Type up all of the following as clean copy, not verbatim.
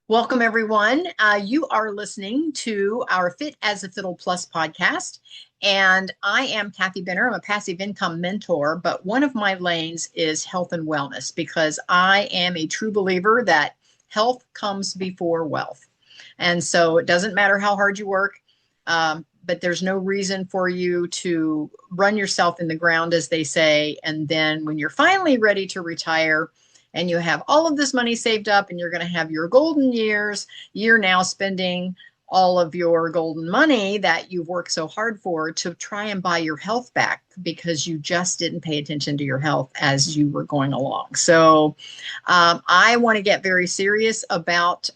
Welcome, everyone. You are listening to our Fit as a Fiddle Plus podcast. And I am Kathy Benner. I'm a passive income mentor, but one of my lanes is health and wellness because I am a true believer that health comes before wealth. And so it doesn't matter how hard you work, but there's no reason for you to run yourself in the ground, as they say. And then when you're finally ready to retire, and you have all of this money saved up and you're going to have your golden years, you're now spending all of your golden money that you've worked so hard for to try and buy your health back because you just didn't pay attention to your health as you were going along. So I want to get very serious about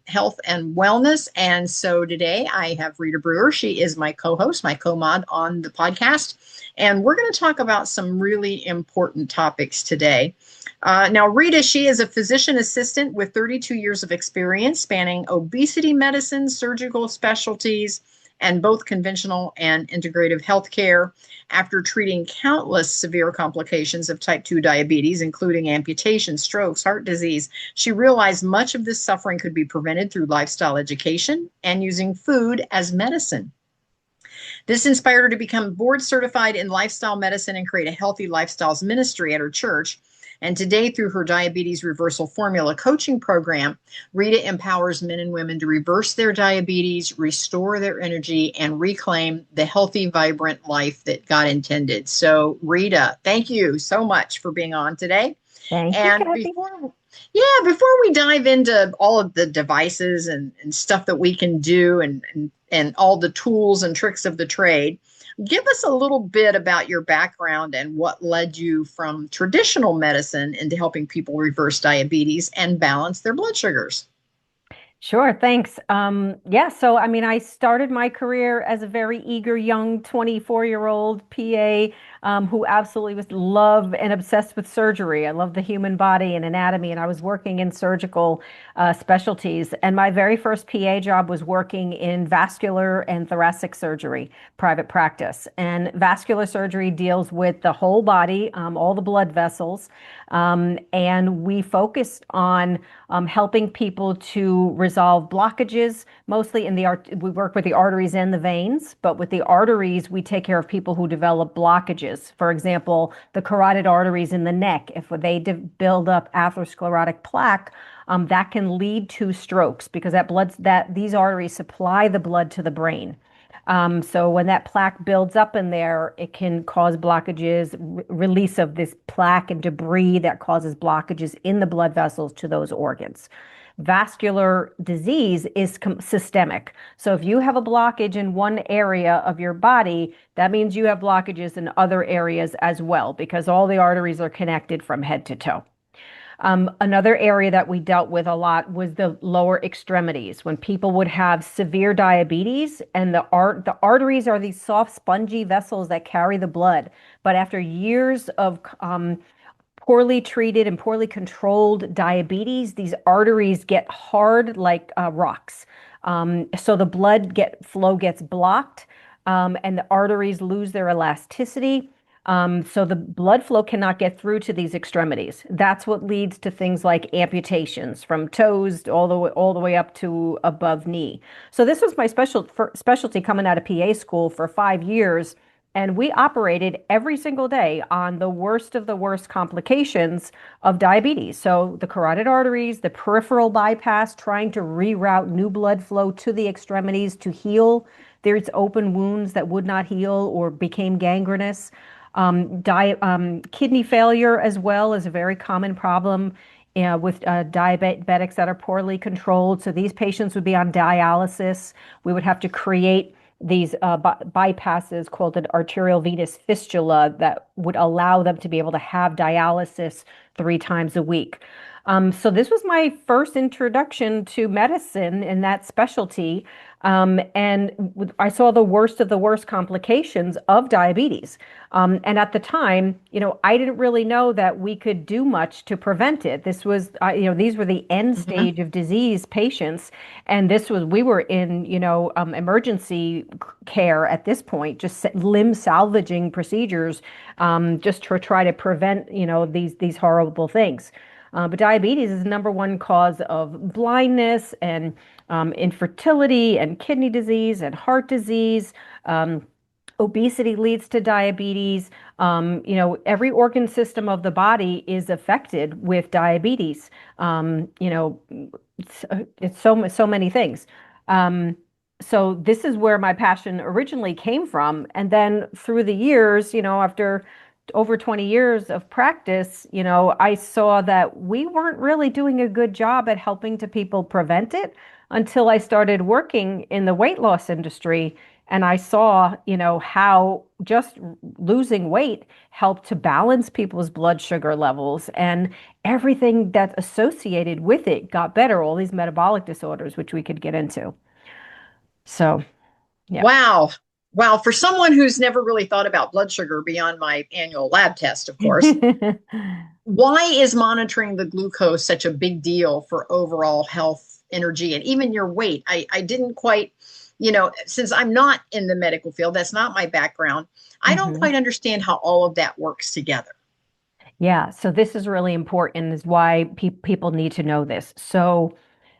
health and wellness. And so today I have Rita Brewer. She is my co-host, my co-mod on the podcast. And we're going to talk about some really important topics today. Now, Rita, she is a physician assistant with 32 years of experience spanning obesity medicine, surgical specialties, and both conventional and integrative healthcare. After treating countless severe complications of type 2 diabetes, including amputation, strokes, heart disease, she realized much of this suffering could be prevented through lifestyle education and using food as medicine. This inspired her to become board certified in lifestyle medicine and create a healthy lifestyles ministry at her church. And today, through her diabetes reversal formula coaching program, Rita empowers men and women to reverse their diabetes, restore their energy, and reclaim the healthy, vibrant life that God intended. So, Rita, thank you so much for being on today. Thank you, And Kathy. before we dive into all of the devices and stuff that we can do and all the tools and tricks of the trade, give us a little bit about your background and what led you from traditional medicine into helping people reverse diabetes and balance their blood sugars. Sure, thanks. So I started my career as a very eager young 24-year-old PA who absolutely was love and obsessed with surgery. I love the human body and anatomy, and I was working in surgical specialties. And my very first PA job was working in vascular and thoracic surgery, private practice. And vascular surgery deals with the whole body, all the blood vessels, and we focused on helping people to resolve blockages, mostly in the we work with the arteries and the veins, but with the arteries, we take care of people who develop blockages. For example, the carotid arteries in the neck, if they build up atherosclerotic plaque, that can lead to strokes because these arteries supply the blood to the brain. So when that plaque builds up in there, it can cause blockages, release of this plaque and debris that causes blockages in the blood vessels to those organs. Vascular disease is systemic. So if you have a blockage in one area of your body, that means you have blockages in other areas as well, because all the arteries are connected from head to toe. Another area that we dealt with a lot was the lower extremities. When people would have severe diabetes, and the arteries are these soft, spongy vessels that carry the blood. But after years of poorly treated and poorly controlled diabetes, these arteries get hard like rocks. So the flow gets blocked, and the arteries lose their elasticity. So the blood flow cannot get through to these extremities. That's what leads to things like amputations from toes all the way up to above knee. So this was my specialty coming out of PA school for 5 years. And we operated every single day on the worst of the worst complications of diabetes. So the carotid arteries, the peripheral bypass, trying to reroute new blood flow to the extremities to heal. There's open wounds that would not heal or became gangrenous. Kidney failure as well is a very common problem with diabetics that are poorly controlled. So these patients would be on dialysis. We would have to create these bypasses called an arterial venous fistula that would allow them to be able to have dialysis 3 times a week. So this was my first introduction to medicine in that specialty. And I saw the worst of the worst complications of diabetes. And at the time, I didn't really know that we could do much to prevent it. These were the end Mhm. stage of disease patients. And we were in, emergency care at this point, just limb salvaging procedures, just to try to prevent, these horrible things. But diabetes is the number one cause of blindness and infertility and kidney disease and heart disease. Um, Obesity leads to diabetes. Every organ system of the body is affected with diabetes. It's so many things. Um, so this is where my passion originally came from. And then through the years, after over 20 years of practice, I saw that we weren't really doing a good job at helping to people prevent it until I started working in the weight loss industry. And I saw, how just losing weight helped to balance people's blood sugar levels and everything that's associated with it got better, all these metabolic disorders, which we could get into. So, yeah. Wow. Wow. For someone who's never really thought about blood sugar beyond my annual lab test, of course, why is monitoring the glucose such a big deal for overall health, energy, and even your weight? I didn't quite, since I'm not in the medical field, that's not my background. I don't Mhm. quite understand how all of that works together. Yeah, so this is really important, is why people need to know this. So,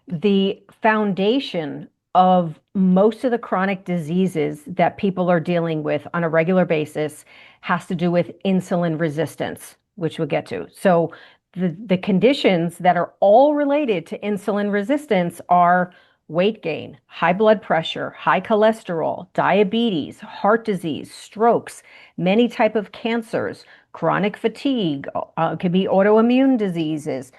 the foundation of most of the chronic diseases that people are dealing with on a regular basis has to do with insulin resistance, which we'll get to. So, the conditions that are all related to insulin resistance are weight gain, high blood pressure, high cholesterol, diabetes, heart disease, strokes, many type of cancers, chronic fatigue, could be autoimmune diseases.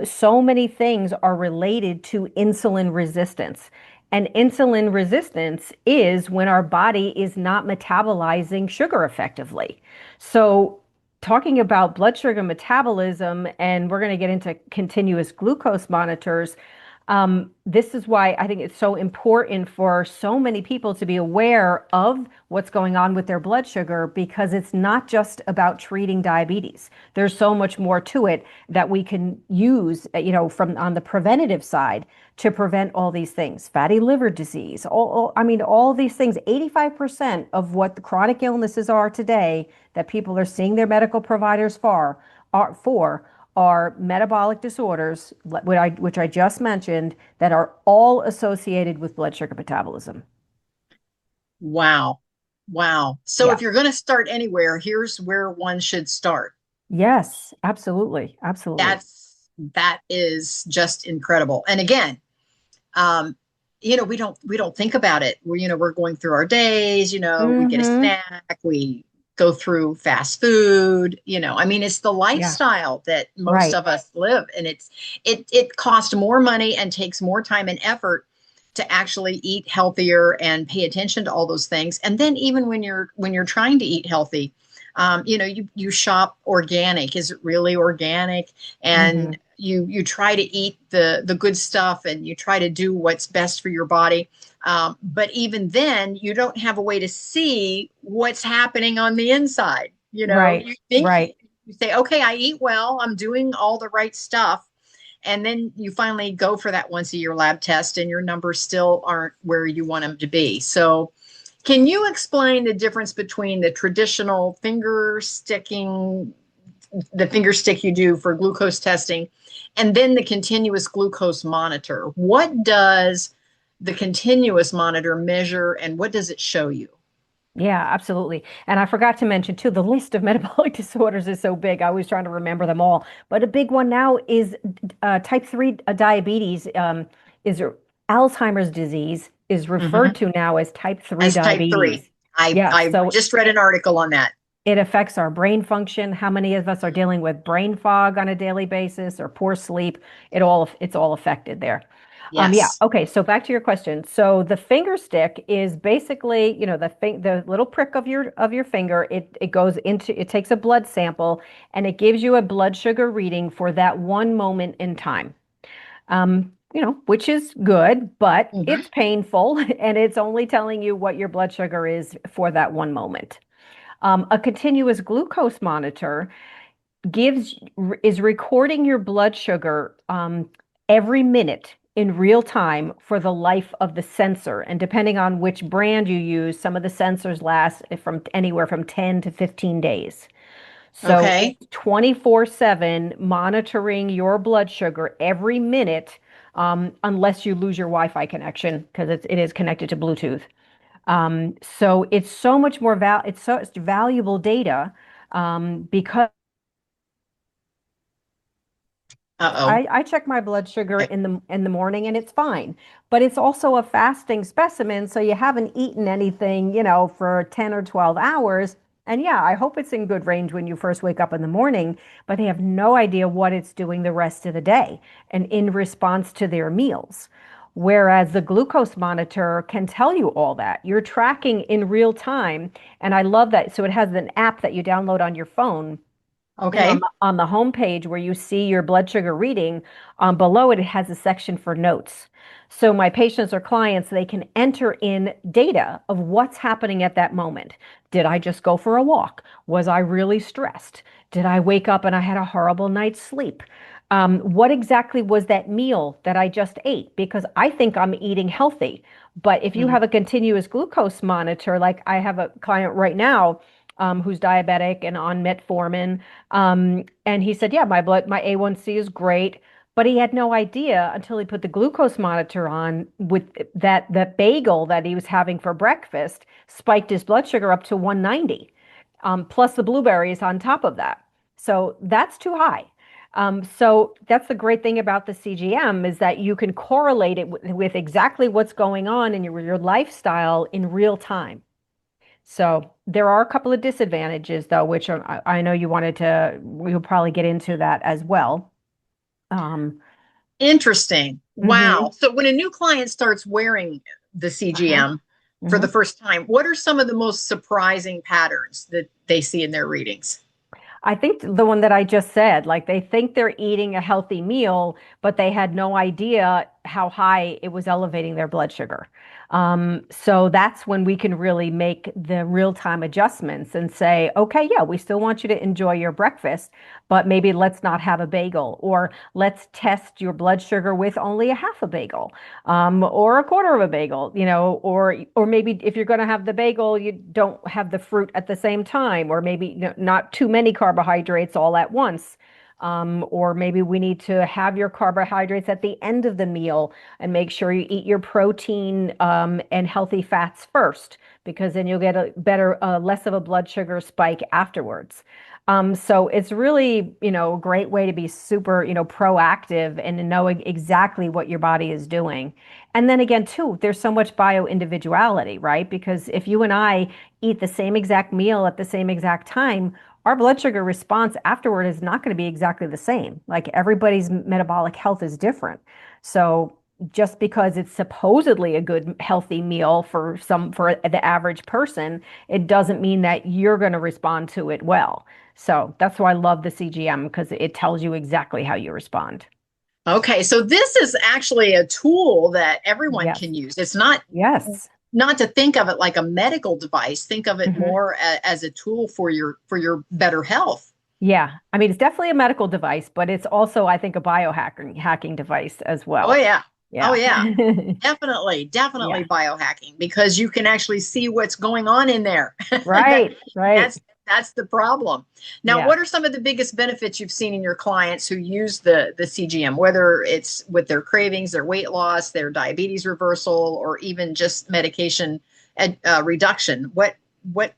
So many things are related to insulin resistance. And insulin resistance is when our body is not metabolizing sugar effectively. So, talking about blood sugar metabolism, and we're going to get into continuous glucose monitors. This is why I think it's so important for so many people to be aware of what's going on with their blood sugar, because it's not just about treating diabetes. There's so much more to it that we can use, from on the preventative side to prevent all these things, fatty liver disease, all these things. 85% of what the chronic illnesses are today that people are seeing their medical providers are metabolic disorders, which I just mentioned, that are all associated with blood sugar metabolism. Wow. Wow. So Yeah. if you're going to start anywhere, here's where one should start. Yes, absolutely. Absolutely. That is just incredible. And again, um, we don't think about it. We're going through our days, we get a Mm-hmm. snack, we go through fast food, I mean, it's the Yeah. lifestyle that most Right. of us live, and it costs more money and takes more time and effort to actually eat healthier and pay attention to all those things. And then even when you're trying to eat healthy, you shop organic. Is it really organic? Mm-hmm. And you try to eat the good stuff, and you try to do what's best for your body. But even then, you don't have a way to see what's happening on the inside. Right. You think Right. you say, okay, I eat well, I'm doing all the right stuff. And then you finally go for that once a year lab test, and your numbers still aren't where you want them to be. So, can you explain the difference between the traditional the finger stick you do for glucose testing, and then the continuous glucose monitor? What does the continuous monitor measure, and what does it show you? Yeah, absolutely. And I forgot to mention too, the list of metabolic disorders is so big. I was trying to remember them all. But a big one now is type 3 diabetes, is Alzheimer's disease is referred Mhm. to now as type 3 As type 3. diabetes. I, Yeah, I so just read an article on that. it affects our brain function. How many of us are dealing with brain fog on a daily basis or poor sleep? It's all affected there. Yeah. Yes. Okay. So back to your question. So the finger stick is basically, the little prick of your finger. It takes a blood sample and it gives you a blood sugar reading for that one moment in time. Which is good, but Mhm. it's painful and it's only telling you what your blood sugar is for that one moment. A continuous glucose monitor gives is recording your blood sugar every minute in real time for the life of the sensor. And depending on which brand you use, some of the sensors last from anywhere from 10 to 15 days. So Okay. it's 24/7 monitoring your blood sugar every minute, unless you lose your Wi-Fi connection because it is connected to Bluetooth. So it's so much more it's valuable data, because Uh-oh. I check my blood sugar in the morning and it's fine. But it's also a fasting specimen, so you haven't eaten anything, for 10 or 12 hours. And yeah, I hope it's in good range when you first wake up in the morning, but they have no idea what it's doing the rest of the day and in response to their meals. Whereas the glucose monitor can tell you all that. You're tracking in real time. And I love that. So it has an app that you download on your phone, and on Okay. the home page where you see your blood sugar reading, below it, it has a section for notes. So my patients or clients, they can enter in data of what's happening at that moment. Did I just go for a walk? Was I really stressed? Did I wake up and I had a horrible night's sleep? What exactly was that meal that I just ate? Because I think I'm eating healthy. But if you Mhm. have a continuous glucose monitor, like I have a client right now, who's diabetic and on metformin, and he said, yeah, my A1C is great. But he had no idea until he put the glucose monitor on with that bagel that he was having for breakfast spiked his blood sugar up to 190, plus the blueberries on top of that. So that's too high. So that's the great thing about the CGM is that you can correlate it with exactly what's going on in your lifestyle in real time. So there are a couple of disadvantages, though, which I know we'll probably get into that as well. Um, Interesting. Wow. mhm, So when a new client starts wearing the uh-huh, CGM for the mhm. first time, what are some of the most surprising patterns that they see in their readings? I think the one that I just said, like they think they're eating a healthy meal, but they had no idea how high it was elevating their blood sugar. So that's when we can really make the real-time adjustments and say, okay, yeah, we still want you to enjoy your breakfast, but maybe let's not have a bagel, or let's test your blood sugar with only a half a bagel, or a quarter of a bagel, or maybe if you're going to have the bagel, you don't have the fruit at the same time, or maybe not too many carbohydrates all at once. Or maybe we need to have your carbohydrates at the end of the meal and make sure you eat your protein, and healthy fats first, because then you'll get a better, less of a blood sugar spike afterwards. So it's really, a great way to be super, proactive and to know exactly what your body is doing. And then again, too, there's so much bio individuality, right? Because if you and I eat the same exact meal at the same exact time, our blood sugar response afterward is not going to be exactly the same. Like everybody's metabolic health is different. So just because it's supposedly a good healthy meal for the average person, it doesn't mean that you're going to respond to it well. So that's why I love the CGM because it tells you exactly how you respond. Okay, so this is actually a tool that everyone Yes. can use. It's not Yes. not to think of it like a medical device. Think of it Hmm. more as a tool for your better health. Yeah. I mean, it's definitely a medical device, but it's also, I think, a hacking device as Oh well. yeah. Oh Yeah. yeah. Definitely, definitely Yeah. biohacking because you can actually see what's going on in there. Right. Right. That's the problem. Now, Yes. what are some of the biggest benefits you've seen in your clients who use the CGM, whether it's with their cravings, their weight loss, their diabetes reversal, or even just medication reduction? Yeah. What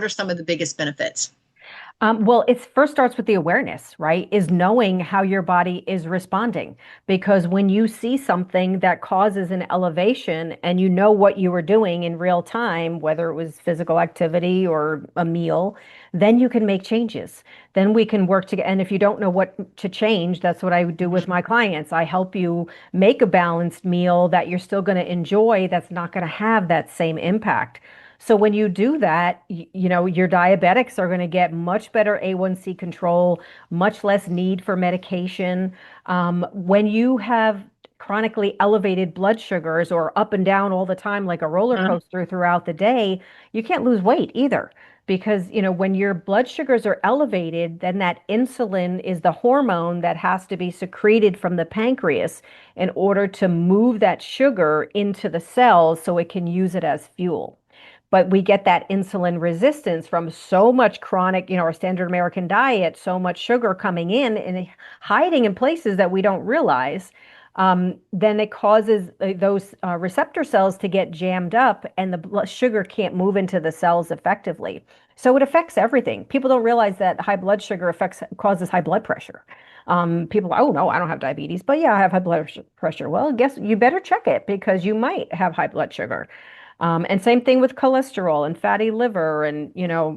are some of the biggest benefits? Well, it first starts with the awareness, right? Is knowing how your body is responding. Because when you see something that causes an elevation and you know what you were doing in real time, whether it was physical activity or a meal, then you can make changes. Then we can work together. And if you don't know what to change, that's what I would do with Mhm. my clients. I help you make a balanced meal that you're still going to enjoy, that's not going to have that same impact. So when you do that, your diabetics are going to get much better A1C control, much less need for medication. When you have chronically elevated blood sugars or up and down all the time, like a roller Mhm. coaster throughout the day, you can't lose weight either. Because, when your blood sugars are elevated, then that insulin is the hormone that has to be secreted from the pancreas in order to move that sugar into the cells so it can use it as fuel. But we get that insulin resistance from so much chronic, our standard American diet, so much sugar coming in and hiding in places that we don't realize. Then it causes those receptor cells to get jammed up, and the sugar can't move into the cells effectively. So it affects everything. People don't realize that high blood sugar causes high blood pressure. People, oh no, I don't have diabetes, but yeah, I have high blood pressure. Well, guess you better check it because you might have high blood sugar. And same thing with cholesterol and fatty liver and,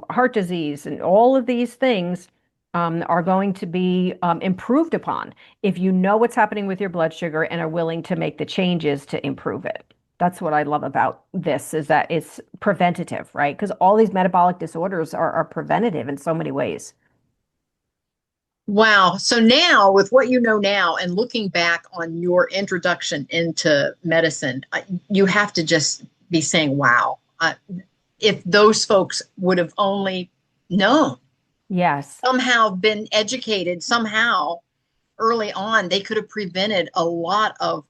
heart disease and all of these things are going to be improved upon if you know what's happening with your blood sugar and are willing to make the changes to improve it. That's what I love about this is that it's preventative, right? Because all these metabolic disorders are preventative in so many ways. Wow. So now, with what you know now, and looking back on your introduction into medicine, you have to just be saying, wow. If those folks would have only known, Yes. somehow been educated, somehow early on, they could have prevented a lot of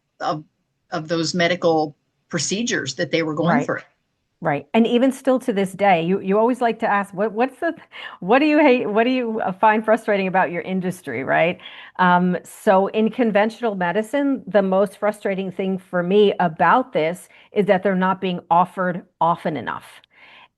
those medical procedures that they were going Right. through. Right. And even still to this day, you always like to ask, what do you hate? What do you find frustrating about your industry, right? So in conventional medicine, the most frustrating thing for me about this is that they're not being offered often enough.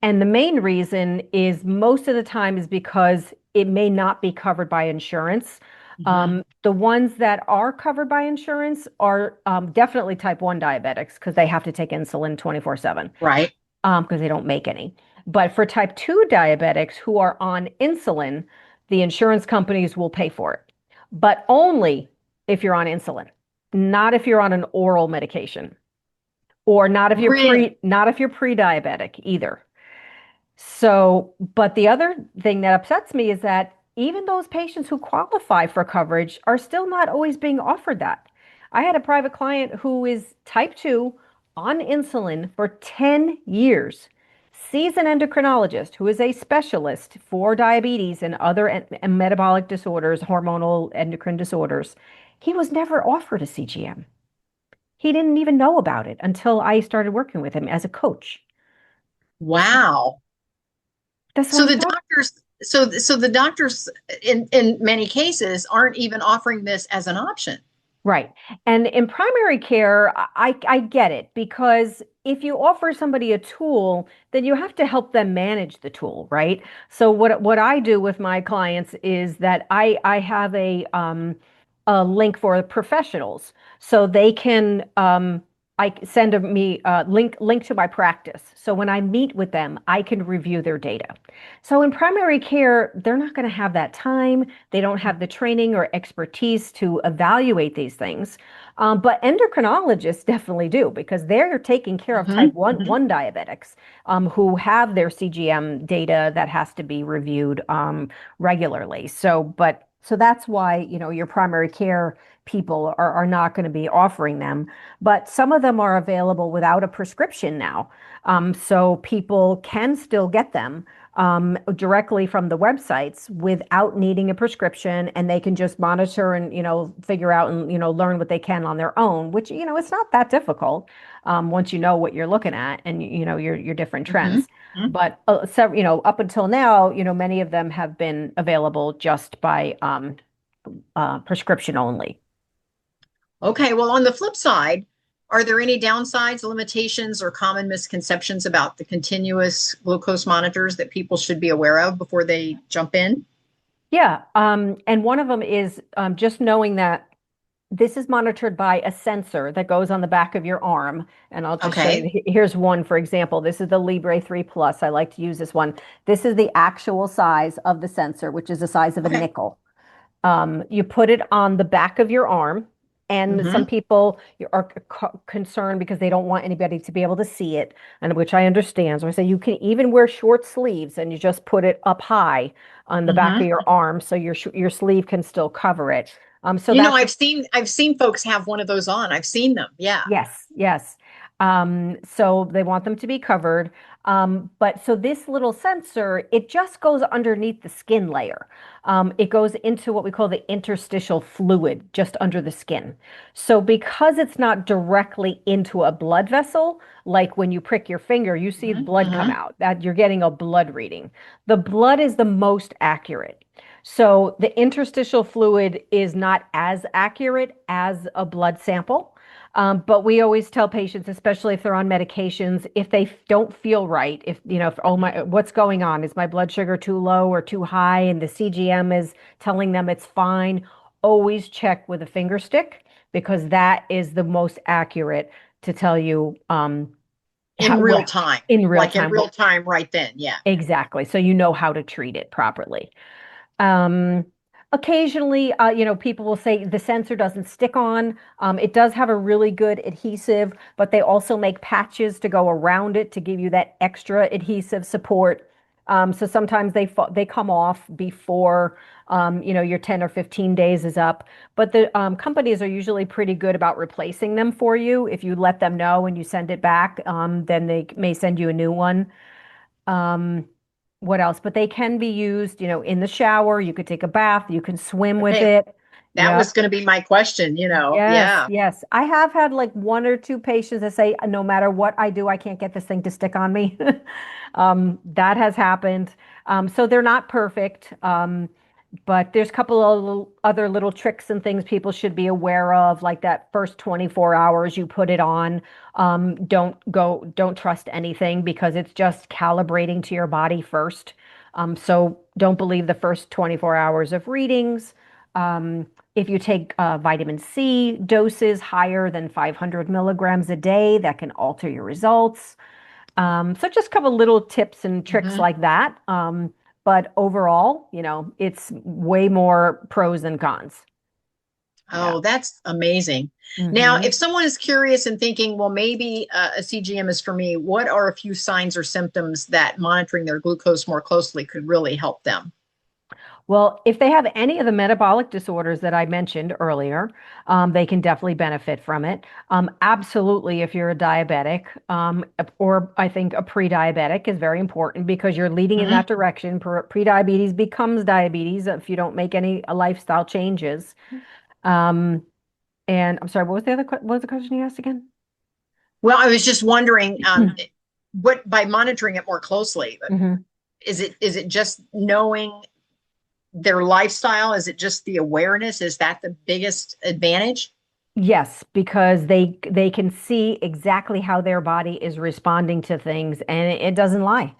And the main reason is most of the time is because it may not be covered by insurance. Mhm. The ones that are covered by insurance are definitely type 1 diabetics because they have to take insulin 24/7 Right. because they don't make any. But for type 2 diabetics who are on insulin, the insurance companies will pay for it, but only if you're on insulin, not if you're on an oral medication, or Really? not if you're pre-diabetic either. So, but the other thing that upsets me is that even those patients who qualify for coverage are still not always being offered that. I had a private client who is type 2 on insulin for 10 years, sees an endocrinologist who is a specialist for diabetes and other metabolic disorders, hormonal endocrine disorders. He was never offered a CGM. He didn't even know about it until I started working with him as a coach. Wow. That's what So I'm the talking. doctors, so the doctors in many cases aren't even offering this as an option. Right. And in primary care, I get it because if you offer somebody a tool, then you have to help them manage the tool, right? So what I do with my clients is that I have a link for professionals so they can I send me a link to my practice. So when I meet with them, I can review their data. So in primary care, they're not going to have that time. They don't have the training or expertise to evaluate these things. But endocrinologists definitely do because they're taking care of type Hmm. 1, Hmm. 1 diabetics who have their CGM data that has to be reviewed regularly. So that's why, your primary care people are not going to be offering them. But some of them are available without a prescription now. So people can still get them directly from the websites without needing a prescription, and they can just monitor and figure out and learn what they can on their own, which it's not that difficult once you know what you're looking at and your different Hmm. trends. But so up until now, many of them have been available just by prescription only. Okay, well, on the flip side, are there any downsides, limitations, or common misconceptions about the continuous glucose monitors that people should be aware of before they jump in? Yeah, and one of them is just knowing that this is monitored by a sensor that goes on the back of your arm. And I'll just show you. Okay. Here's one, for example. This is the Libre 3 Plus. I like to use this one. This is the actual size of the sensor, which is the size of a Okay. nickel. You put it on the back of your arm, and some Hmm. people are concerned because they don't want anybody to be able to see it, and which I understand. So I say you can even wear short sleeves, and you just put it up high on the back of Hmm. your arm, so your sleeve can still cover it. So You know, that's I've seen folks have one of those on. I've seen them. Yeah. yes, yes. So they want them to be covered. But so this little sensor, it just goes underneath the skin layer. It goes into what we call the interstitial fluid just under the skin. So because it's not directly into a blood vessel, like when you prick your finger, you see blood come Hmm. out, that you're getting a blood reading. The blood is the most accurate. So the interstitial fluid is not as accurate as a blood sample. But we always tell patients, especially if they're on medications, if they don't feel right, if, if, oh my, what's going on? Is my blood sugar too low or too high? And the CGM is telling them it's fine. Always check with a finger stick because that is the most accurate to tell you In real time, in real like in time. real time, right then. Yeah. Exactly. So you know how to treat it properly. Um, Occasionally, people will say the sensor doesn't stick on. It does have a really good adhesive, but they also make patches to go around it to give you that extra adhesive support. So sometimes they come off before your 10 or 15 days is up. But the companies are usually pretty good about replacing them for you. If you let them know and you send it back, then they may send you a new one. Um, what else? But they can be used, in the shower. You could take a bath. You can swim with Okay. it. That was Yep. going to be my question, Yes, Yeah. yes. I have had like one or two patients that say, no matter what I do, I can't get this thing to stick on me. That has happened. So they're not perfect. But there's a couple of other little tricks and things people should be aware of, like that first 24 hours you put it on. Don't trust anything because it's just calibrating to your body first. So don't believe the first 24 hours of readings. If you take vitamin C doses higher than 500 milligrams a day, that can alter your results. So just a couple little tips and tricks Hmm. like that. But overall, it's way more pros than cons. Yeah. Oh, that's amazing. Now, Hmm. if someone is curious and thinking, well, maybe a CGM is for me, what are a few signs or symptoms that monitoring their glucose more closely could really help them? Well, if they have any of the metabolic disorders that I mentioned earlier, they can definitely benefit from it. Absolutely, if you're a diabetic, or I think a pre-diabetic is very important because you're leading in Hmm. that direction. Pre-diabetes becomes diabetes if you don't make any lifestyle changes. Um, and I'm sorry, what was the question you asked again? Well, I was just wondering, what by monitoring it more closely, Mhm. is it just knowing their lifestyle? Is it just the awareness? Is that the biggest advantage? Yes, because they can see exactly how their body is responding to things and it doesn't lie.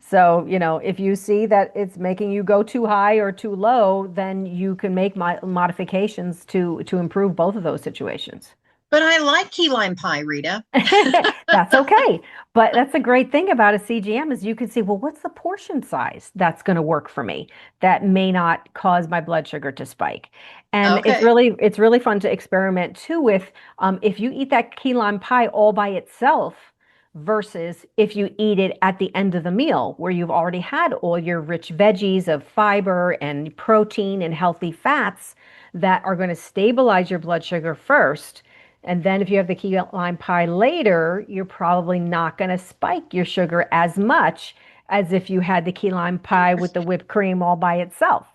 So, if you see that it's making you go too high or too low, then you can make modifications to improve both of those situations. But I like key lime pie, Rita. That's okay. But that's a great thing about a CGM is you can see, well, what's the portion size that's going to work for me that may not cause my blood sugar to spike. And Okay. it's really fun to experiment too with if you eat that key lime pie all by itself versus if you eat it at the end of the meal where you've already had all your rich veggies of fiber and protein and healthy fats that are going to stabilize your blood sugar first. And then if you have the key lime pie later, you're probably not going to spike your sugar as much as if you had the key lime pie with the Interesting. whipped cream all by itself.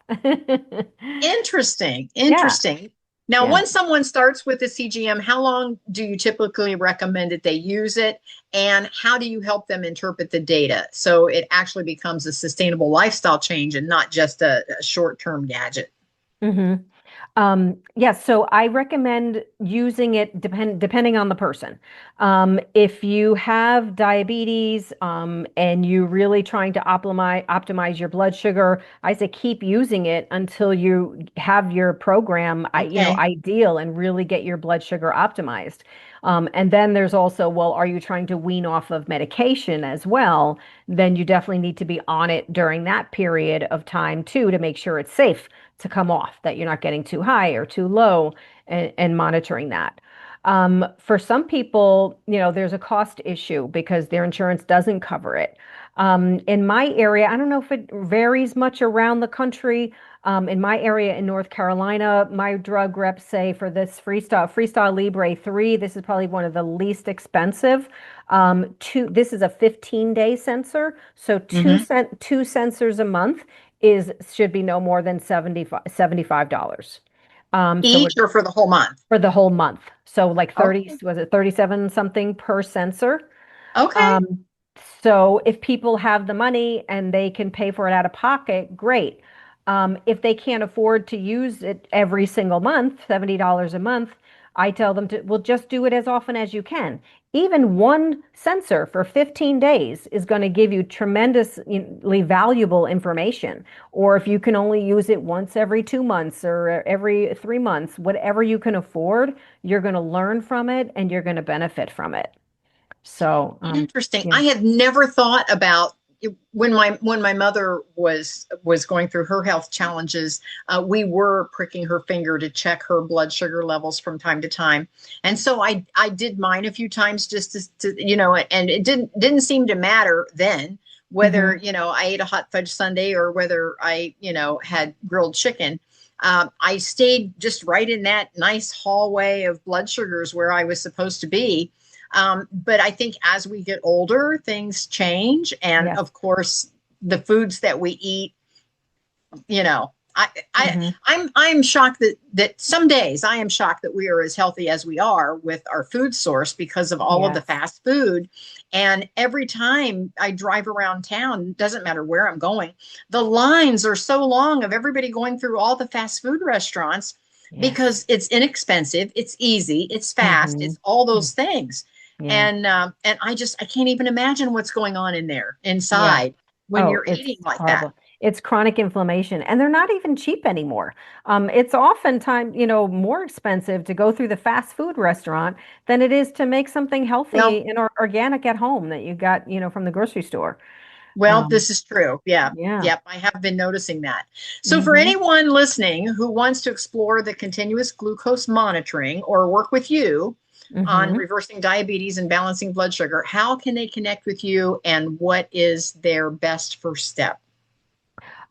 Interesting. Yeah, Interesting. Now, yeah. once someone starts with the CGM, how long do you typically recommend that they use it? And how do you help them interpret the data so it actually becomes a sustainable lifestyle change and not just a short-term gadget? Hmm. Yes, so I recommend using it depending on the person. If you have diabetes, and you're really trying to optimize your blood sugar, I say keep using it until you have your program, Okay. ideal and really get your blood sugar optimized. And then there's also, well, are you trying to wean off of medication as well? Then you definitely need to be on it during that period of time too to make sure it's safe to come off, that you're not getting too high or too low and monitoring that. For some people, there's a cost issue because their insurance doesn't cover it. In my area, I don't know if it varies much around the country. In my area in North Carolina, my drug reps say for this Freestyle Libre 3, this is probably one of the least expensive. This is a 15-day sensor, so Hmm. two sensors a month is should be no more than $75. So Each or for the whole month? for the whole month. So like 30, Okay. was it 37 something per sensor? Okay. Um, so if people have the money and they can pay for it out of pocket, great. If they can't afford to use it every single month, $70 a month, I tell them to, well, just do it as often as you can. Even one sensor for 15 days is going to give you tremendously valuable information. Or if you can only use it once every 2 months or every 3 months, whatever you can afford, you're going to learn from it and you're going to benefit from it. So, Interesting. yeah. I had never thought about when my mother was going through her health challenges. We were pricking her finger to check her blood sugar levels from time to time, and so I did mine a few times just and it didn't seem to matter then whether Hmm. I ate a hot fudge sundae or whether I had grilled chicken. I stayed just right in that nice hallway of blood sugars where I was supposed to be. But I think as we get older, things change. And Yes. of course, the foods that we eat, you know, I, I, Hmm. I'm shocked that some days I am shocked that we are as healthy as we are with our food source because of all of the Yes. fast food. And every time I drive around town, doesn't matter where I'm going, the lines are so long of everybody going through all the fast food restaurants Yes. because it's inexpensive, it's easy, it's fast, Hmm. it's all those things. Yeah. And I can't even imagine what's going on in there Yeah. inside when Oh, you're it's eating like that. horrible. It's chronic inflammation, and they're not even cheap anymore. It's oftentimes, more expensive to go through the fast food restaurant than it is to make something healthy Well, and organic at home that you got, from the grocery store. Well, Um, this is true. Yeah. yeah. Yep. I have been noticing that. So, for Hmm. anyone listening who wants to explore the continuous glucose monitoring or work with you on Hmm. reversing diabetes and balancing blood sugar, how can they connect with you and what is their best first step?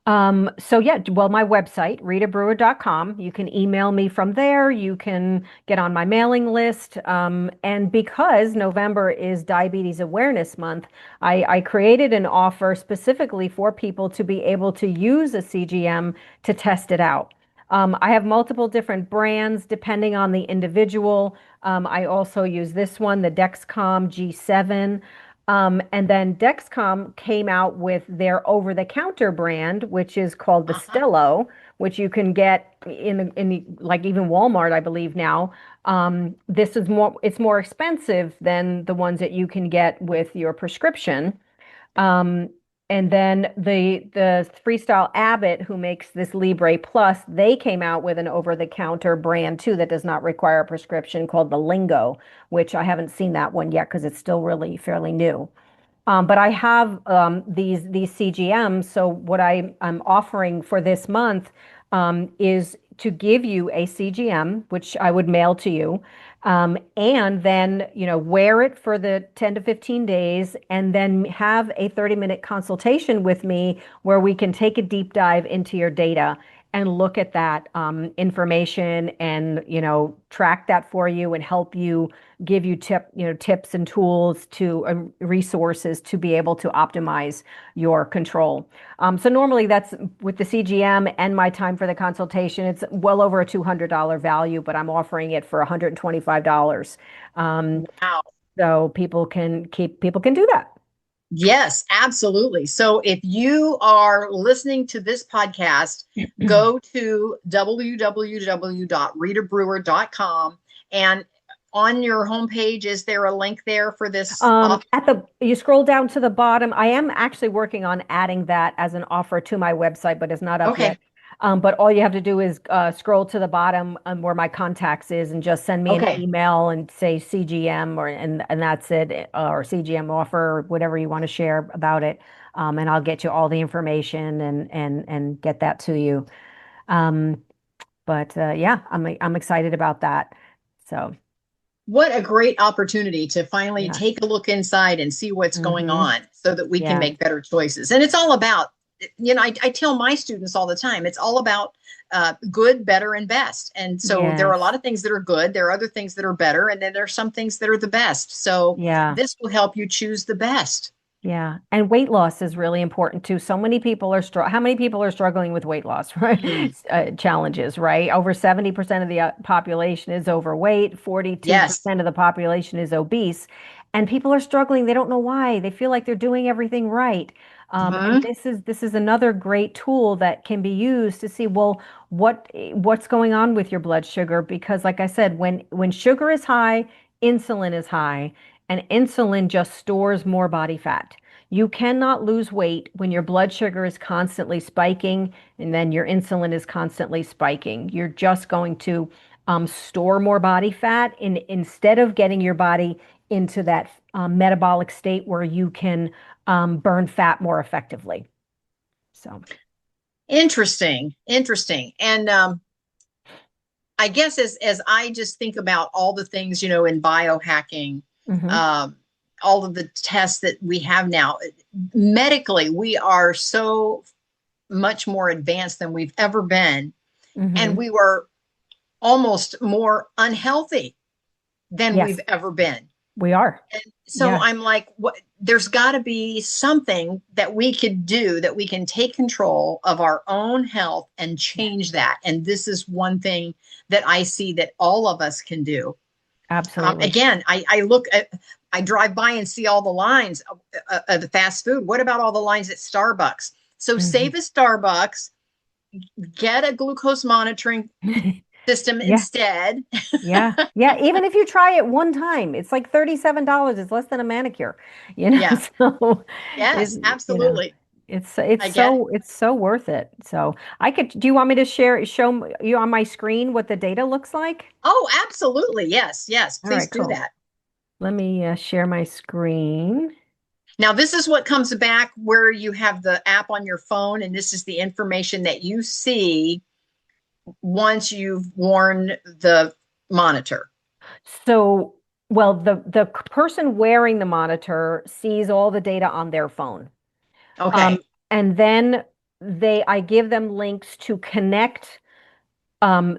So yeah, well, my website, ritabrewer.com, you can email me from there. You can get on my mailing list. And because November is Diabetes Awareness Month, I created an offer specifically for people to be able to use a CGM to test it out. I have multiple different brands depending on the individual. I also use this one, the Dexcom G7. And then Dexcom came out with their over-the-counter brand, which is called the Uh-huh. Stello, which you can get like even Walmart, I believe now. It's more expensive than the ones that you can get with your prescription. Um, and then the Freestyle Abbott, who makes this Libre Plus, they came out with an over-the-counter brand too that does not require a prescription called the Lingo, which I haven't seen that one yet because it's still really fairly new. But I have these CGMs. So what I'm offering for this month is to give you a CGM, which I would mail to you, and then wear it for the 10 to 15 days, and then have a 30-minute consultation with me where we can take a deep dive into your data and look at that information and track that for you and help you give you tips and tools to resources to be able to optimize your control. So normally that's with the CGM and my time for the consultation, it's well over a $200 value, but I'm offering it for $125. Um, Wow. so people can do that. Yes, absolutely. So if you are listening to this podcast, go to www.ritabrewer.com, and on your homepage, is there a link there for this offer? You scroll down to the bottom. I am actually working on adding that as an offer to my website, but it's not up Okay. yet. But all you have to do is scroll to the bottom where my contacts is and just send me an Okay. email and say CGM and that's it, or CGM offer, or whatever you want to share about it. And I'll get you all the information and get that to you. Um, but yeah, I'm excited about that. So What a great opportunity to finally yeah. take a look inside and see what's going Hmm. on so that we can Yeah. make better choices. And it's all about I tell my students all the time, it's all about good, better, and best. And so there are a lot Yes. of things that are good. There are other things that are better. And then there are some things that are the best. So Yeah. this will help you choose the best. Yeah, and weight loss is really important too. So many people are how many people are struggling with weight loss, right? Mm, Challenges, right? Over 70% of the population is overweight, yes. 42% of the population is obese, and people are struggling. They don't know why. They feel like they're doing everything right. And Hmm. this is another great tool that can be used to see, well, what's going on with your blood sugar? Because like I said, when sugar is high, insulin is high. And insulin just stores more body fat. You cannot lose weight when your blood sugar is constantly spiking and then your insulin is constantly spiking. You're just going to store more body fat instead of getting your body into that metabolic state where you can burn fat more effectively. So, Interesting. Interesting. And I guess as I just think about all the things, in biohacking, hmm um, all of the tests that we have now, medically, we are so much more advanced than we've ever been. And hmm we were almost more unhealthy than we've yes, ever been. we are. And so Yeah, I'm like, what? There's got to be something that we could do that we can take control of our own health and yeah, change that. And this is one thing that I see that all of us can do. absolutely. Again, I look at, I drive by and see all the lines of the fast food. What about all the lines at Starbucks? So save hmm a Starbucks, get a glucose monitoring system Yeah. instead. Yeah. Yeah. Even if you try it one time, it's like $37. It's less than a manicure, Yeah. So Yes, it, you know, absolutely. it's I get it. so worth it. So do you want me to show you on my screen what the data looks like? Oh, absolutely. Yes, yes. All Please right, do cool. that. Let me share my screen. Now, this is what comes back where you have the app on your phone, and this is the information that you see once you've worn the monitor. So, well, the person wearing the monitor sees all the data on their phone. Um, Okay. and then I give them links to connect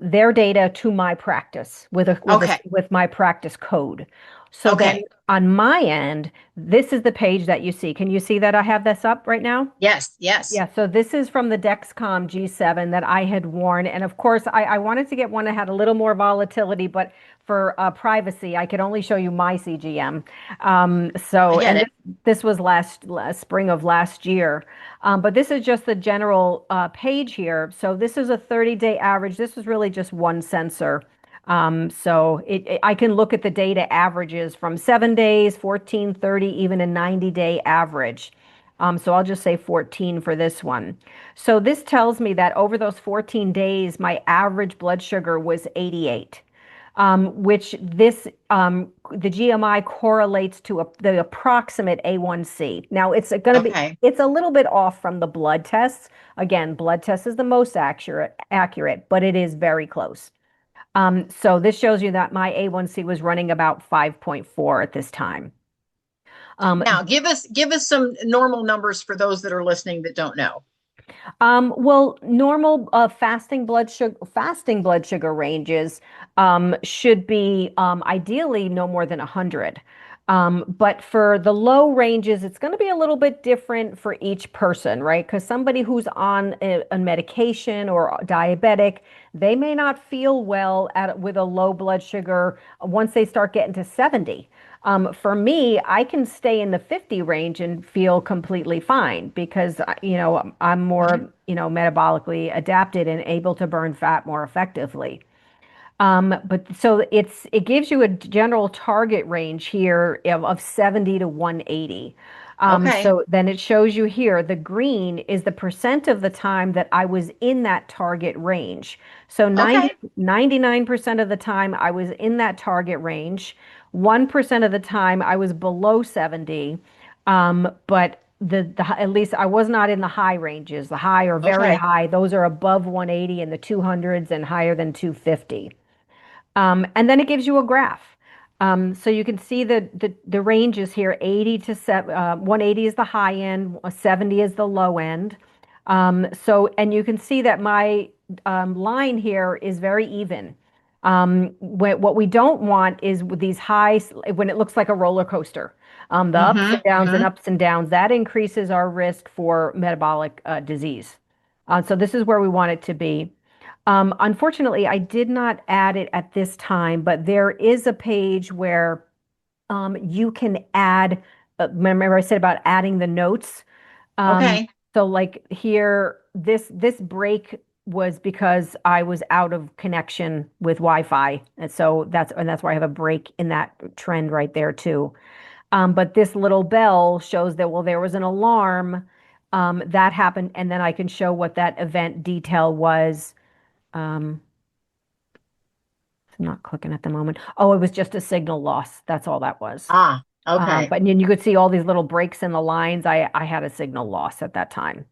their data to my practice Okay. with my practice code. So then Okay. on my end, this is the page that you see. Can you see that I have this up right now? Yes. Yes. Yeah, so this is from the Dexcom G7 that I had worn. And of course, I wanted to get one that had a little more volatility, but for privacy, I could only show you my CGM. I get And it. this was last spring of last year. But this is just the general page here. So this is a 30-day average. This is really just one sensor. I can look at the data averages from 7 days, 14, 30, even a 90-day average. So I'll just say 14 for this one. So this tells me that over those 14 days, my average blood sugar was 88, which the GMI correlates to the approximate A1C. Now Okay. it's a little bit off from the blood tests. Again, blood test is the most accurate, but it is very close. So this shows you that my A1C was running about 5.4 at this time. Um, Now, give us some normal numbers for those that are listening that don't know. Well, normal fasting blood sugar ranges should be ideally no more than 100. But for the low ranges, it's going to be a little bit different for each person, right? Because somebody who's on a medication or diabetic, they may not feel well with a low blood sugar once they start getting to 70. For me, I can stay in the 50 range and feel completely fine because, I'm more, Mhm. metabolically adapted and able to burn fat more effectively. But so it gives you a general target range here of 70 to 180. Okay. So then it shows you here the green is the percent of the time that I was in that target range. So Okay. 99% of the time I was in that target range. 1% of the time I was below 70. But at least I was not in the high ranges, the high or very Okay. high. Those are above 180 in the 200s and higher than 250. And then it gives you a graph. So you can see the ranges here, 80 to 180 is the high end, 70 is the low end. And you can see that my line here is very even. What we don't want is with these highs, when it looks like a roller coaster, the Mm-hmm. Mm-hmm. ups and downs, that increases our risk for metabolic disease. So this is where we want it to be. Unfortunately, I did not add it at this time, but there is a page where you can add, remember I said about adding the notes? Um, Okay. so like here, this break was because I was out of connection with Wi-Fi. And that's why I have a break in that trend right there too. But this little bell shows that, well, there was an alarm that happened, and then I can show what that event detail was. Um, I'm not clicking at the moment. Oh, it was just a signal loss. That's all that was. Ah, okay. But then you could see all these little breaks in the lines. I had a signal loss at that time.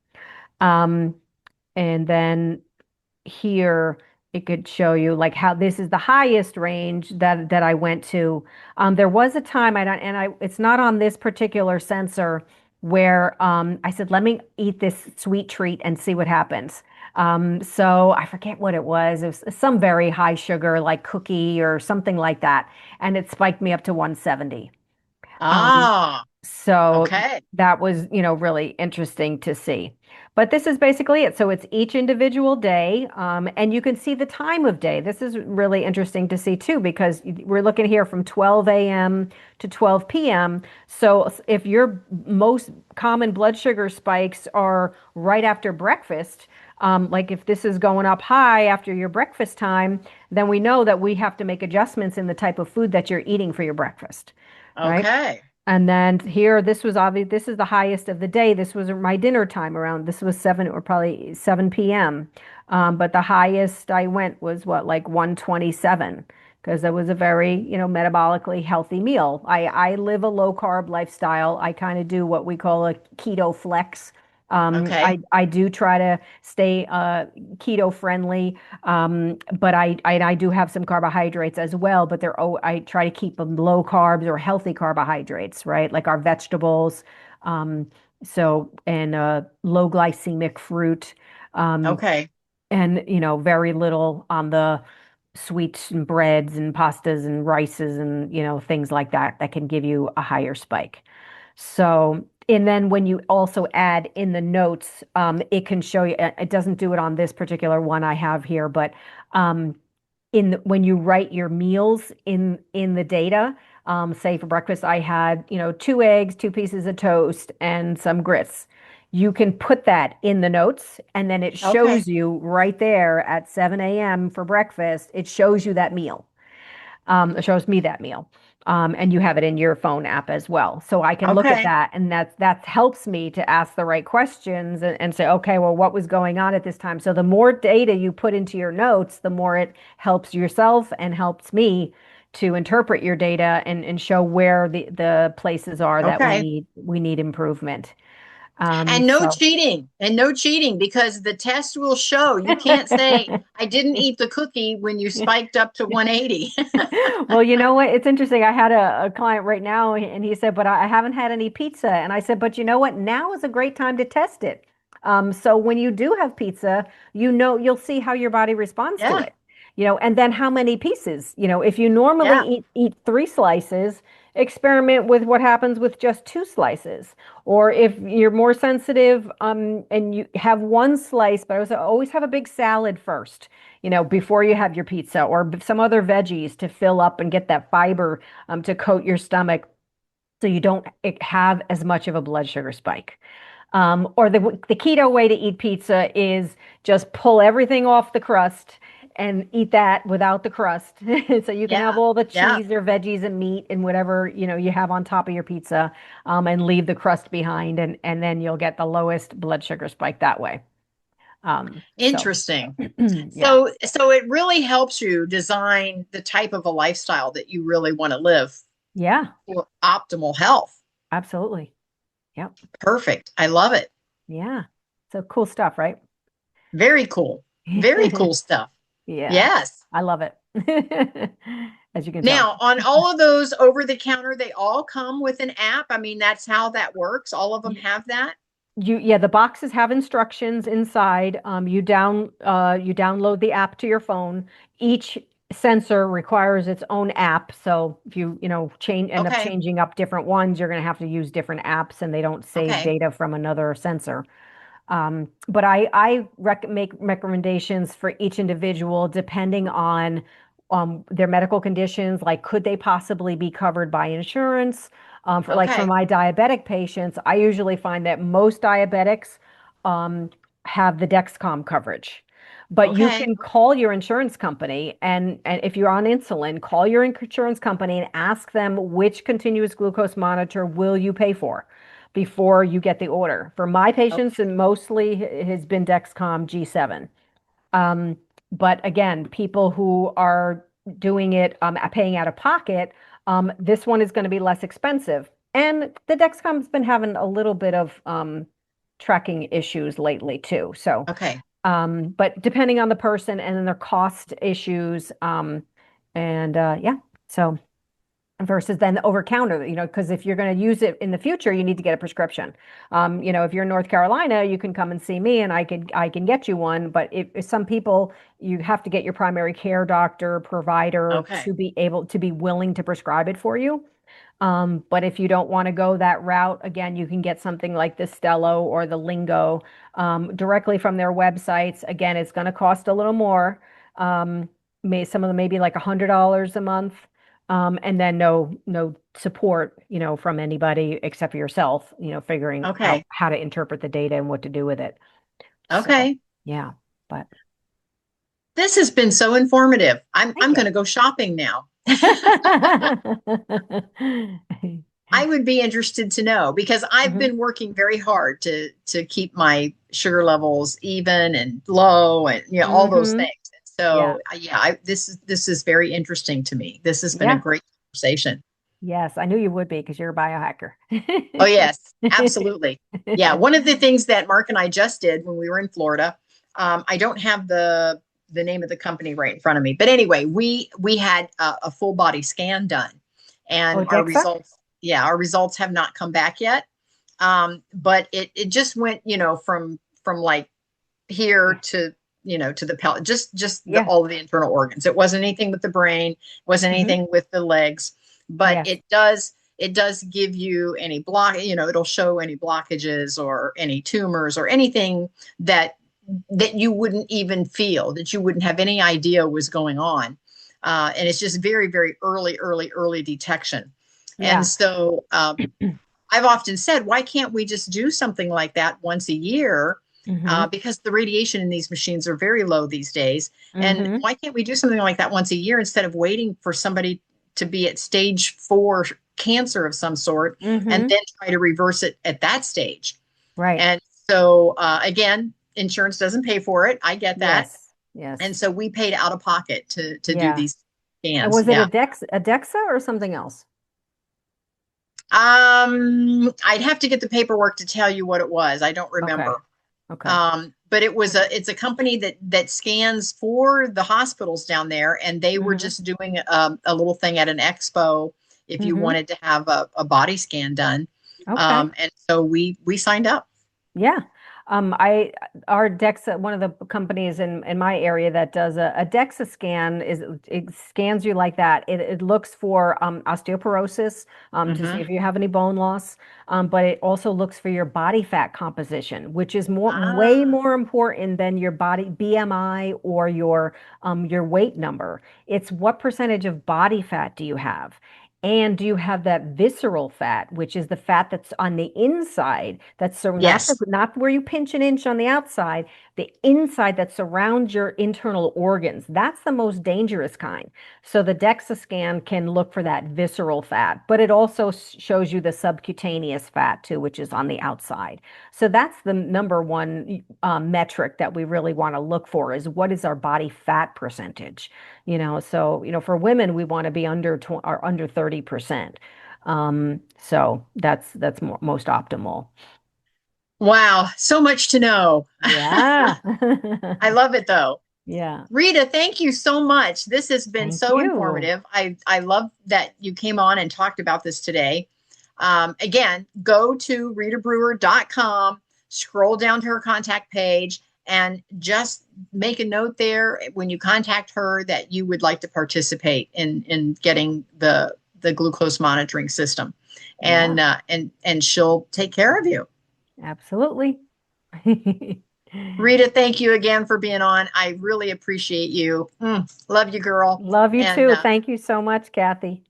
Um, and then here it could show you like how this is the highest range that I went to. There was a time I don't, and I it's not on this particular sensor where I said, let me eat this sweet treat and see what happens. So I forget what it was. It was some very high sugar, like cookie or something like that, and it spiked me up to 170. Um, Ah, so okay. that was, really interesting to see. But this is basically it. So it's each individual day, and you can see the time of day. This is really interesting to see too, because we're looking here from 12 a.m. to 12 p.m. So if your most common blood sugar spikes are right after breakfast, like if this is going up high after your breakfast time, then we know that we have to make adjustments in the type of food that you're eating for your breakfast, right? Okay. And then here, this was obvious. This is the highest of the day. This was my dinner time around. This was 7 or probably 7 p.m. But the highest I went was what, like 127, because that was a very, metabolically healthy meal. I live a low carb lifestyle. I kind of do what we call a keto flex. Okay. I do try to stay keto friendly, but I do have some carbohydrates as well, but I try to keep them low carbs or healthy carbohydrates, right? Like our vegetables, um, and low glycemic fruit, um, Okay. and very little on the sweets and breads and pastas and rices and things like that that can give you a higher spike. So, and then when you also add in the notes, it can show you. It doesn't do it on this particular one I have here, but um, when you write your meals in the data, say for breakfast I had, 2 eggs, 2 pieces of toast, and some grits. You can put that in the notes, and then it Okay. shows you right there at 7 a.m. for breakfast. It shows you that meal. It shows me that meal. And you have it in your phone app as well. So I can look at Okay. that, and that helps me to ask the right questions and say, okay, well, what was going on at this time? So the more data you put into your notes, the more it helps yourself and helps me to interpret your data and show where the places are that we Okay. need improvement. And no So cheating. And no cheating because the test will show you can't say I didn't eat the cookie when you spiked up to 180. Well, you know what? It's interesting. I had a client right now, and he said, but I haven't had any pizza. And I said, but you know what? Now is a great time to test it. So when you do have pizza, you'll see how your body responds to Yeah. it. And then how many pieces? If you normally Yeah. eat 3 slices, experiment with what happens with just 2 slices. Or if you're more sensitive, and you have 1 slice, but I always have a big salad first, before you have your pizza, or some other veggies to fill up and get that fiber, to coat your stomach so you don't have as much of a blood sugar spike. Or the keto way to eat pizza is just pull everything off the crust and eat that without the crust. So you can have Yeah. all the Yeah. cheese or veggies and meat and whatever, you have on top of your pizza, and leave the crust behind, and then you'll get the lowest blood sugar spike that way. So Interesting. yeah. So it really helps you design the type of a lifestyle that you really want to live Yeah, for optimal health. absolutely. Yep. Perfect. I love it. Yeah. So cool stuff, right? Very cool. Very cool stuff. Yeah. Yes. I love it. As you can tell. Now, on all of those over the counter, they all come with an app. I mean, that's how that works. All of them have that. The boxes have instructions inside. You download the app to your phone. Each sensor requires its own app. So if end up Okay. changing up different ones, you're going to have to use different apps and they don't save Okay. data from another sensor. But I make recommendations for each individual depending on their medical conditions, like could they possibly be covered by insurance? For Okay. my diabetic patients, I usually find that most diabetics um, have the Dexcom coverage. But you Okay. can call your insurance company and if you're on insulin, call your insurance company and ask them which continuous glucose monitor will you pay for before you get the order. For my patients, Okay. and mostly it has been Dexcom G7. Um, but again, people who are doing it, paying out of pocket, this one is going to be less expensive. And the Dexcom's been having a little bit of tracking issues lately too. So, Okay. but depending on the person and then their cost issues, and yeah, so versus then the over counter, because if you're going to use it in the future, you need to get a prescription. If you're in North Carolina, you can come and see me and I can get you one. But if some people, you have to get your primary care doctor, provider Okay. to be able to be willing to prescribe it for you. But if you don't want to go that route, again, you can get something like the Stello or the Lingo directly from their websites. Again, it's going to cost a little more. Some of them maybe like $100 a month, and then no support, from anybody except for yourself, figuring out Okay. how to interpret the data and what to do with it. So, Okay. yeah, but This has been so informative. thank I'm you. going to go shopping now. I would be interested to know because I've Mhm, been working very hard to keep my sugar levels even and low and all those mhm. things. And so Yeah, yeah, this is very interesting to me. This has been a yeah. great conversation. Yes, I knew you would be because you're a biohacker. Oh yes, absolutely. Yeah, one of the things that Mark and I just did when we were in Florida, I don't have the name of the company right in front of me, but anyway, we had a full body scan done, and our Odexa? results, yeah, our results have not come back yet. But it just went, from like here Yeah. to to the pellet, just Yeah. all of the internal organs. It wasn't anything with the brain, wasn't Hmm. anything with the legs, but Yes. it does give you any block, it'll show any blockages or any tumors or anything that you wouldn't even feel, that you wouldn't have any idea was going on. And it's just very, very early detection. And Yeah. so I've often said, why can't we just do something like that once a year? Hmm. Because the radiation in these machines are very low these days. And Hmm. why can't we do something like that once a year instead of waiting for somebody to be at stage 4 cancer of some sort and Hmm. then try to reverse it at that stage? Right. And so, again, insurance doesn't pay for it. I get that. Yes. Yes. And so we paid out of pocket to do Yeah. these And scans. was it Yeah. a Dexa or something else? I'd have to get the paperwork to tell you what it was. I don't Okay. remember. Okay. But it's a company that scans for the hospitals down there, and they were Hmm. just doing a little thing at an expo if you Hmm. wanted to have a body scan done. Okay. And so we signed up. Yeah. Our DEXA, one of the companies in my area that does a DEXA scan it scans you like that. It looks for osteoporosis to see Hmm. if you have any bone loss, but it also looks for your body fat composition, which is way Ah, more important than your body BMI or your weight number. It's what percentage of body fat do you have? And do you have that visceral fat, which is the fat that's on the inside, that's so yes. not where you pinch an inch on the outside, the inside that surrounds your internal organs. That's the most dangerous kind. So the DEXA scan can look for that visceral fat, but it also shows you the subcutaneous fat too, which is on the outside. So that's the number one metric that we really want to look for is what is our body fat percentage? So for women we want to be under 30%. So that's most optimal. Wow, so much to know. Yeah. I love it though. Yeah. Rita, thank you so much. This has been Thank so you. informative. I love that you came on and talked about this today. Again, go to ritabrewer.com, scroll down to her contact page and just make a note there when you contact her that you would like to participate in getting the glucose monitoring system, Yeah, and she'll take care of you. absolutely. Rita, thank you again for being on. I really appreciate you. Love you, girl. Love you And too. Thank you so much, Kathy.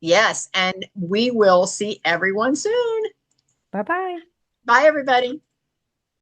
yes, and we will see everyone soon. Bye bye. Bye, everybody.